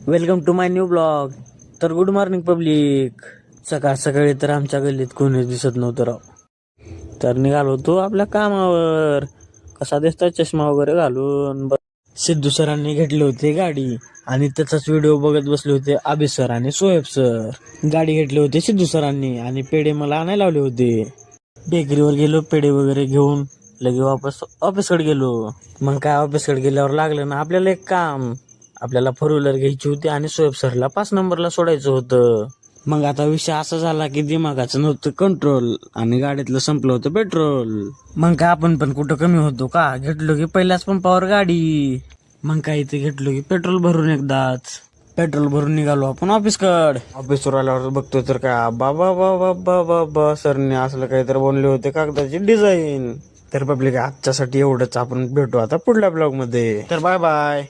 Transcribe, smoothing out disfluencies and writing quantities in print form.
Welcome to my new blog. तर good morning public. सकाळ सकाळी तर आमच्या गल्लीत कोणीच दिसत नव्हतं राव. तर निघालो होतो आपल्या कामावर. कसा दिसतोय चष्मा वगैरे घालून. सिद्धू सरांनी घेतले होते गाडी आणि त्याचाच व्हिडिओ बघत बसले होते आबी सर आणि सोहेब सर. गाडी घेतली होती सिद्धू सरांनी आणि पेढे मला आणायला लावले होते. बेकरीवर गेलो, पेढे वगैरे घेऊन लगे वापस ऑफिसकडे गेलो. मग काय, ऑफिसकडे गेल्यावर लागलं ना आपल्याला एक काम. आपल्याला 4 व्हीलर घ्यायची होती आणि सोहेब सरला 5 नंबरला सोडायचं होतं. मग आता विषय असा झाला की दिमागाचं नव्हतं कंट्रोल आणि गाडीतलं संपलं होतं पेट्रोल. मग काय, आपण पण कुठं कमी होतो का? घेतलो की पहिल्याच पंपावर गाडी. मग काय, इथे घेतलो की पेट्रोल भरून एकदाच. पेट्रोल भरून निघालो आपण ऑफिसवर आल्यावर बघतोय तर काय, बाबा बाबा बाबा सरने असलं काहीतरी बनले होते कागदाची डिझाईन. तर पब्लिक आजच्यासाठी एवढंच. आपण भेटू आता पुढल्या ब्लॉग मध्ये. तर बाय बाय.